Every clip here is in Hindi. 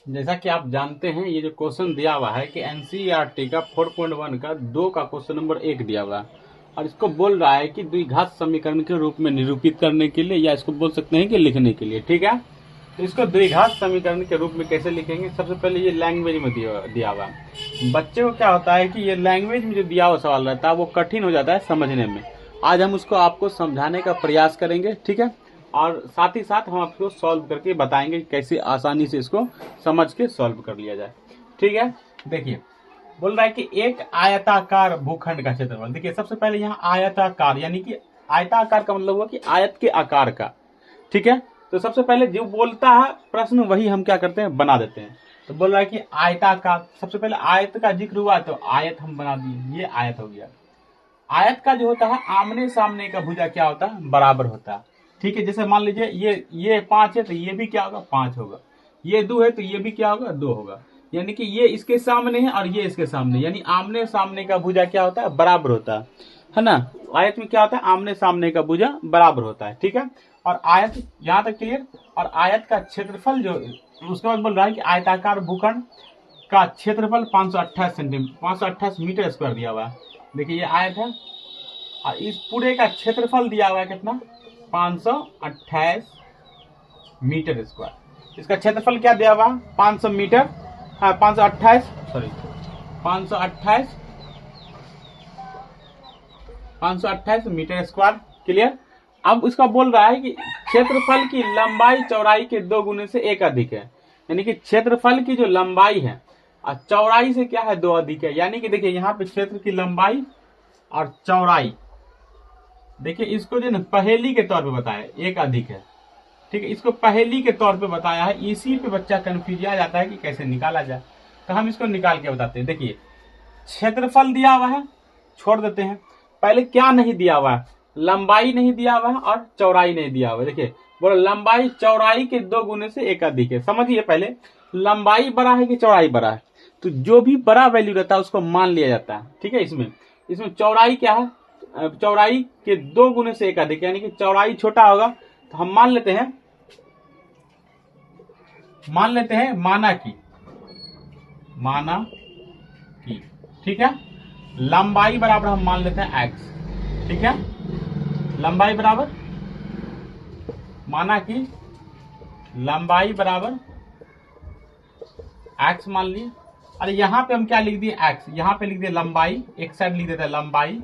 जैसा कि आप जानते हैं, ये जो क्वेश्चन दिया हुआ है कि एनसीईआरटी का 4.1 का 2 का क्वेश्चन नंबर 1 दिया हुआ है और इसको बोल रहा है कि द्विघात समीकरण के रूप में निरूपित करने के लिए, या इसको बोल सकते हैं कि लिखने के लिए। ठीक है, तो इसको द्विघात समीकरण के रूप में कैसे लिखेंगे? सबसे पहले ये लैंग्वेज में दिया हुआ है। बच्चे को क्या होता है कि ये लैंग्वेज में जो दिया हुआ सवाल रहता है वो कठिन हो जाता है समझने में। आज हम उसको आपको समझाने का प्रयास करेंगे, ठीक है, और साथ ही साथ हम आपको सॉल्व करके बताएंगे कैसे आसानी से इसको समझ के सॉल्व कर लिया जाए। ठीक है, देखिए बोल रहा है कि एक आयताकार भूखंड का क्षेत्रफल। देखिए सबसे पहले यहाँ आयताकार, यानी कि आयताकार का मतलब हुआ कि आयत के आकार का। ठीक है, तो सबसे पहले जो बोलता है प्रश्न वही हम क्या करते हैं, बना देते हैं। तो बोल रहा है कि आयताकार, सबसे पहले आयत का जिक्र हुआ तो आयत हम बना दिए, ये आयत हो गया। आयत का जो होता है आमने सामने का भुजा क्या होता है, बराबर होता है। ठीक है, जैसे मान लीजिए ये 5 है तो ये भी क्या होगा, 5 होगा। ये 2 है तो ये भी क्या होगा, 2 होगा। यानी कि ये इसके सामने है और ये इसके सामने, यानी आमने सामने का भुजा क्या होता है, बराबर होता है ना। आयत में क्या होता है, आमने सामने का भुजा बराबर होता है। ठीक है, और आयत यहाँ तक क्लियर। और आयत का क्षेत्रफल जो, उसके बाद बोल रहा है कि आयताकार भूखंड का क्षेत्रफल 528 सेंटीमीटर 528 मीटर स्क्वायर दिया हुआ है। देखिए ये आयत है और इस पूरे का क्षेत्रफल दिया हुआ है कितना, 528 मीटर स्क्वायर। इसका क्षेत्रफल क्या दिया हुआ, 500 मीटर, हाँ 528, सॉरी 528 528 मीटर स्क्वायर। क्लियर। अब इसका बोल रहा है कि क्षेत्रफल की लंबाई चौड़ाई के 2 गुने से 1 अधिक है। यानी कि क्षेत्रफल की जो लंबाई है और चौड़ाई से क्या है, 2 अधिक है। यानी कि देखिए यहाँ पे क्षेत्र की लंबाई और चौड़ाई, देखिए इसको जो है पहेली के तौर पे बताया, 1 अधिक है। ठीक है, इसको पहेली के तौर पे बताया है, इसी पे बच्चा कंफ्यूज आ जाता है कि कैसे निकाला जाए। तो हम इसको निकाल के बताते हैं। देखिए क्षेत्रफल दिया हुआ है, छोड़ देते हैं। पहले क्या नहीं दिया हुआ है, लंबाई नहीं दिया हुआ है और चौड़ाई नहीं दिया हुआ है। देखिए बोलो लंबाई चौड़ाई के 2 गुने से 1 अधिक है। समझिए पहले लंबाई बड़ा है कि चौड़ाई बड़ा है, तो जो भी बड़ा वैल्यू रहता है उसको मान लिया जाता है। ठीक है, इसमें चौड़ाई क्या है, चौड़ाई के 2 गुने से 1 अधिक, यानी कि चौड़ाई छोटा होगा तो हम मान लेते हैं माना की। ठीक है, लंबाई बराबर हम मान लेते हैं x। ठीक है, लंबाई बराबर माना की लंबाई बराबर x मान लिए। अरे यहाँ पे हम क्या लिख दिए, x, यहाँ पे लिख दिए लंबाई, एक साइड लिख देते हैं लंबाई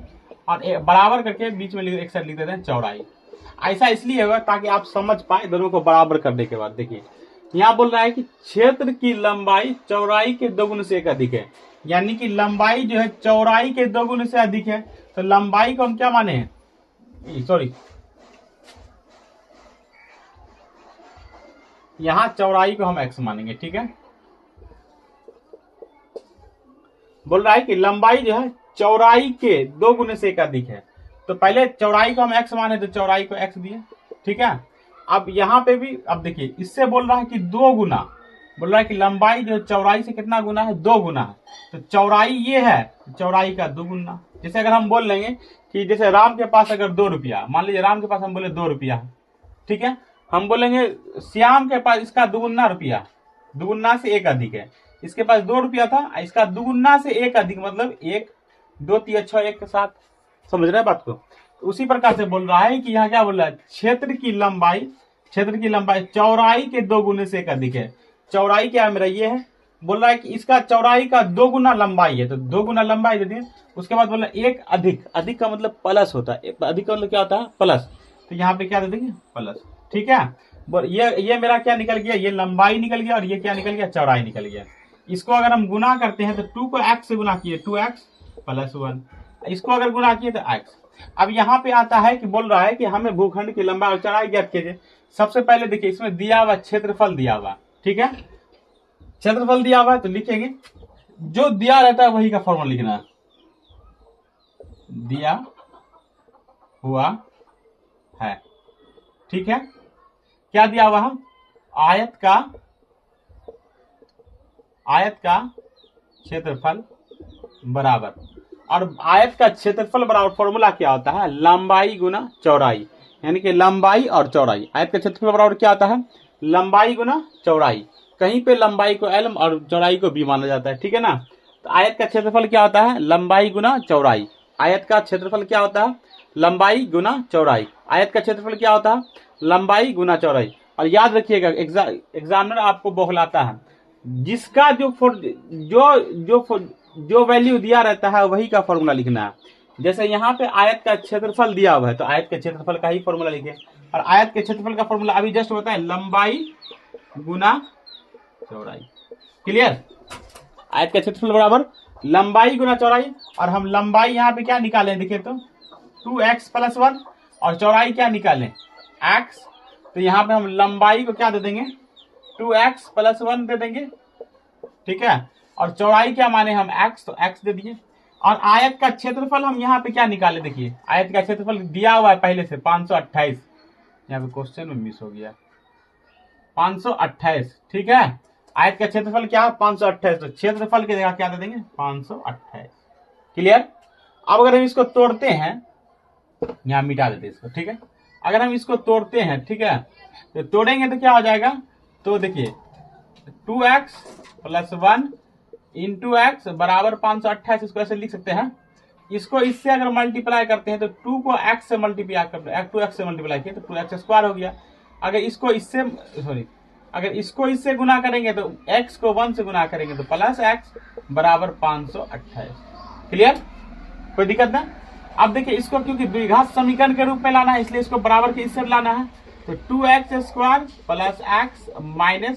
और बराबर करके बीच में एक साइड लिख देते हैं चौड़ाई। ऐसा इसलिए होगा ताकि आप समझ पाए दोनों को बराबर करने के बाद। देखिए यहाँ बोल रहा है कि क्षेत्र की लंबाई चौड़ाई के 2 गुने से 1 अधिक है, यानी कि लंबाई जो है चौड़ाई के 2 गुने से अधिक है। तो लंबाई को हम क्या माने हैं, सॉरी यहाँ चौड़ाई को हम x मानेंगे। ठीक है, बोल रहा है कि लंबाई जो है चौड़ाई के 2 गुने से 1 अधिक है, तो पहले चौड़ाई को हम x माने तो चौड़ाई को x दिए। ठीक है, अब यहाँ पे भी अब देखिए इससे बोल रहा है कि 2 गुना, बोल रहा है कि लंबाई जो चौड़ाई से कितना गुना है, 2 गुना है। तो चौड़ाई ये है, चौड़ाई का 2 गुना। जैसे अगर हम बोल लेंगे कि जैसे राम के पास अगर 2 रुपया, मान लीजिए राम के पास हम बोले 2 रुपया है। ठीक है, हम बोलेंगे श्याम के पास इसका 2 गुना रुपया, 2 गुना से 1 अधिक है। इसके पास 2 रुपया था, इसका 2 गुना से 1 अधिक, मतलब 1 2 3 6 1 के साथ। समझ रहे हैं बात को। तो उसी प्रकार से बोल रहा है कि यहाँ क्या बोल रहा है, क्षेत्र की लंबाई चौड़ाई के 2 गुने से 1 अधिक है। चौड़ाई क्या है मेरा, ये है। बोल रहा है कि इसका चौड़ाई का 2 गुना लंबाई है, तो 2 गुना लंबाई दे दिए। उसके बाद बोल रहा है 1 अधिक, अधिक का मतलब प्लस होता है, अधिक का मतलब क्या होता है, प्लस। तो यहाँ पे क्या दे देंगे, प्लस। ठीक है, ये मेरा क्या निकल गया, ये लंबाई निकल गया और ये क्या निकल गया, चौड़ाई निकल गया। इसको अगर हम गुना करते हैं तो 2 को x से गुना किए, 2x + 1। इसको अगर गुना किए तो x। अब यहाँ पे आता है कि बोल रहा है कि हमें भूखंड की लंबाई और चौड़ाई ज्ञात कीजिए। सबसे पहले देखिए इसमें दिया हुआ क्षेत्रफल दिया हुआ। ठीक है, क्षेत्रफल दिया हुआ है तो लिखेंगे, जो दिया रहता है वही का फॉर्मूला लिखना है। दिया हुआ है, ठीक है, क्या दिया हुआ है, आयत का क्षेत्रफल बराबर, और आयत का क्षेत्रफल बराबर फॉर्मूला क्या होता है, लंबाई गुना चौड़ाई। यानी कि लंबाई और चौड़ाई, आयत का क्षेत्रफल बराबर क्या होता है, लंबाई गुना चौड़ाई, कहीं पे लंबाई को एल और चौड़ाई को बी माना जाता है, ठीक है ना। तो आयत का क्षेत्रफल क्या होता है, लंबाई गुना चौड़ाई। आयत का क्षेत्रफल क्या होता है, लंबाई गुना चौड़ाई। आयत का क्षेत्रफल क्या होता है, लंबाई गुना चौड़ाई। और याद रखिएगा एग्जामिनर आपको बौखलाता है, जिसका जो वैल्यू दिया रहता है वही का फॉर्मूला लिखना है। जैसे यहाँ पे आयत का क्षेत्रफल दिया हुआ है तो आयत के क्षेत्रफल का ही फॉर्मूला लिखे, और आयत के क्षेत्रफल का फॉर्मूला अभी जस्ट होता है लंबाई गुना चौड़ाई। क्लियर, आयत का क्षेत्रफल बराबर लंबाई गुना चौड़ाई। और हम लंबाई यहाँ पे क्या निकाले, देखिए तो 2x + 1 और चौड़ाई क्या निकालें, x। तो यहाँ पे हम लंबाई को क्या दे देंगे, 2x + 1 दे देंगे, ठीक है। और चौड़ाई क्या माने हम x, तो x दे दिए। और आयत का क्षेत्रफल हम यहाँ पे क्या निकाले, देखिए आयत का क्षेत्रफल दिया हुआ है पहले से 528, यहाँ पे क्वेश्चन में मिस हो गया 528, ठीक है। आयत का क्षेत्रफल क्या है 528, तो क्षेत्रफल की जगह क्या दे देंगे 528। क्लियर। अब अगर हम इसको तोड़ते हैं, यहाँ मिटा देते इसको, ठीक है। अगर हम इसको तोड़ते हैं, ठीक है, तो तोड़ेंगे तो क्या हो जाएगा, तो देखिए 2x + 1 × x बराबर 528, इसको ऐसे लिख सकते हैं। इसको इससे अगर मल्टीप्लाई करते हैं तो 2 को x से मल्टीप्लाई कर 2x से मल्टीप्लाई किया तो 2x² हो गया। अगर इसको इससे गुना करेंगे तो x को 1 से गुना करेंगे तो +x बराबर 528। क्लियर, कोई दिक्कत ना। अब देखिए इसको क्योंकि द्विघात समीकरण के रूप में लाना है इसलिए इसको बराबर के इससे लाना है, तो 2x² + x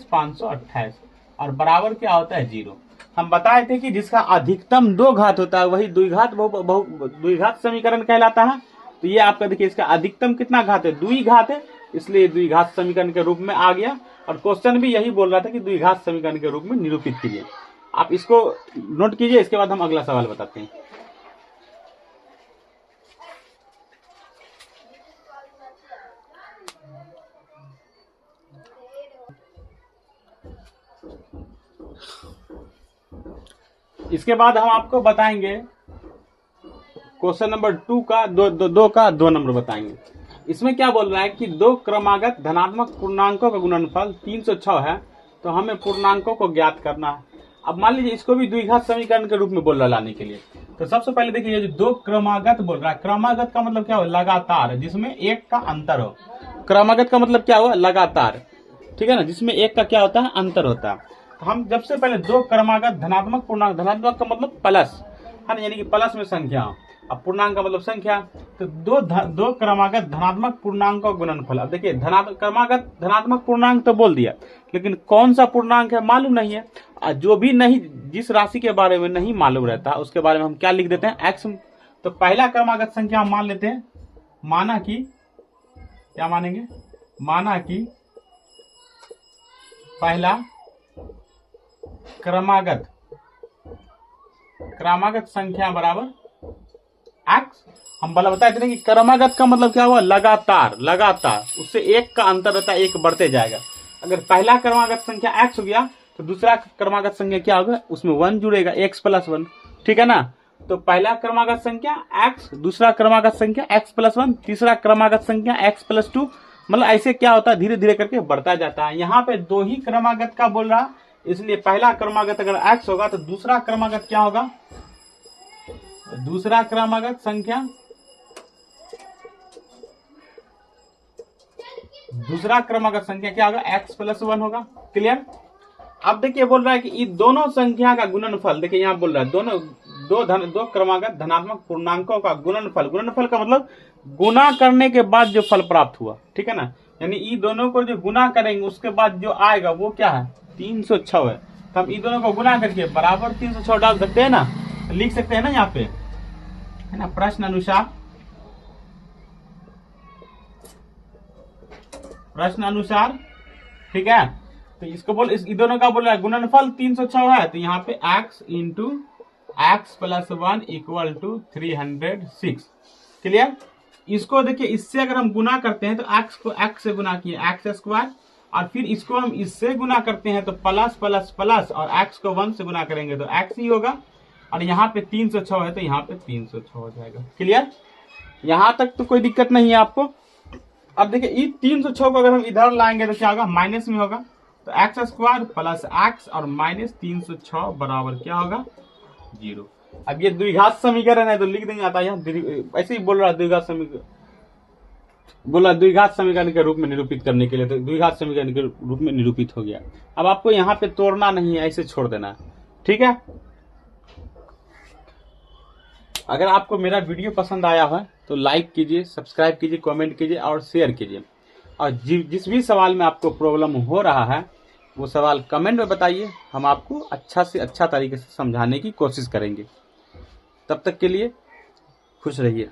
- 528 और बराबर क्या होता है 0। हम बताए थे कि जिसका अधिकतम 2 घात होता है वही द्विघात समीकरण कहलाता है। तो ये आपका देखिए इसका अधिकतम कितना घात है, द्विघात है, इसलिए द्विघात समीकरण के रूप में आ गया। और क्वेश्चन भी यही बोल रहा था कि द्विघात समीकरण के रूप में निरूपित कीजिए। आप इसको नोट कीजिए, इसके बाद हम अगला सवाल बताते हैं। इसके बाद हम आपको बताएंगे क्वेश्चन नंबर 2 का 2 नंबर बताएंगे। इसमें क्या बोल रहा है कि 2 क्रमागत धनात्मक पूर्णांकों का गुणनफल 306 है, तो हमें पूर्णांकों को ज्ञात करना है। अब मान लीजिए इसको भी द्विघात समीकरण के रूप में बोल रहा है लाने के लिए, तो सबसे पहले देखिए जो 2 क्रमागत बोल रहा है, क्रमागत का मतलब क्या हो, लगातार, जिसमें एक का अंतर हो। क्रमागत का मतलब क्या हुआ, लगातार, ठीक है ना, जिसमें एक का क्या होता है, अंतर होता है। हम जब से पहले 2 क्रमागत धनात्मक पूर्णांक, धनात्मक का मतलब प्लस है ना, यानी कि प्लस में संख्या, अब पूर्णांक का मतलब संख्या, तो दो क्रमागत धनात्मक पूर्णांक का गुणनफल। अब देखिए क्रमागत धनात्मक पूर्णांक तो बोल दिया, लेकिन कौन सा पूर्णांक है मालूम नहीं है। जो भी नहीं, जिस राशि के बारे में नहीं मालूम रहता उसके बारे में हम क्या लिख देते हैं, एक्स। तो पहला क्रमागत संख्या हम मान लेते हैं, माना कि क्या मानेंगे, माना कि पहला क्रमागत संख्या बराबर एक्स। हम बताए थे कि क्रमागत का मतलब क्या हुआ, लगातार, लगातार, उससे एक का अंतर रहता है, एक बढ़ते जाएगा। अगर पहला क्रमागत संख्या एक्स हो गया तो दूसरा क्रमागत संख्या क्या होगा, उसमें 1 जुड़ेगा, x + 1, ठीक है ना। तो पहला क्रमागत संख्या x, दूसरा क्रमागत संख्या x + 1, तीसरा क्रमागत संख्या x + 2, मतलब ऐसे क्या होता है, धीरे धीरे करके बढ़ता जाता है। यहाँ पे 2 ही क्रमागत का बोल रहा, इसलिए पहला क्रमागत अगर x होगा तो दूसरा क्रमागत क्या होगा, दूसरा क्रमागत संख्या, दूसरा क्रमागत संख्या क्या होगा, x + 1 होगा। क्लियर। अब देखिए बोल रहा है कि इन दोनों संख्या का गुणनफल, देखिए यहाँ बोल रहा है दो क्रमागत धनात्मक पूर्णांकों का गुणनफल। गुणनफल का मतलब गुना करने के बाद जो फल प्राप्त हुआ, ठीक है ना, यानी इन दोनों को जो गुना करेंगे उसके बाद जो आएगा वो क्या है, 306 है। तो हम इन दोनों को गुना करके बराबर 306 डाल सकते हैं ना, लिख सकते हैं ना यहाँ पे, है ना, प्रश्न अनुसार, ठीक है। तो इसको बोल, इस दोनों का बोल रहा है गुणनफल 306 है, तो यहाँ पे x × x + 1 = 306। क्लियर। इसको देखिए, इससे अगर हम गुना करते हैं तो x को x से गुना किए x², और फिर इसको हम इससे गुना करते हैं तो प्लस प्लस प्लस, और x को 1 से गुना करेंगे तो x ही होगा। और यहाँ पे 306 है तो यहाँ पे 306 हो जाएगा। क्लियर, यहाँ तक तो कोई दिक्कत नहीं है आपको। अब देखिए ये 306 को अगर हम इधर लाएंगे तो क्या होगा, माइनस में होगा। तो एक्स स्क्वायर प्लस एक्स और माइनस 306 बराबर क्या होगा, 0। अब ये द्विघात समीकरण है तो लिख देंगे, आता है ऐसे ही बोल रहा है द्विघात समीकरण, बोला द्विघात समीकरण के रूप में निरूपित करने के लिए, तो द्विघात समीकरण के रूप में निरूपित हो गया। अब आपको यहाँ पे तोड़ना नहीं है, ऐसे छोड़ देना, ठीक है। अगर आपको मेरा वीडियो पसंद आया है तो लाइक कीजिए, सब्सक्राइब कीजिए, कमेंट कीजिए और शेयर कीजिए। और जिस भी सवाल में आपको प्रॉब्लम हो रहा है वो सवाल कमेंट में बताइए, हम आपको अच्छा से अच्छा तरीके से समझाने की कोशिश करेंगे। तब तक के लिए खुश रहिए।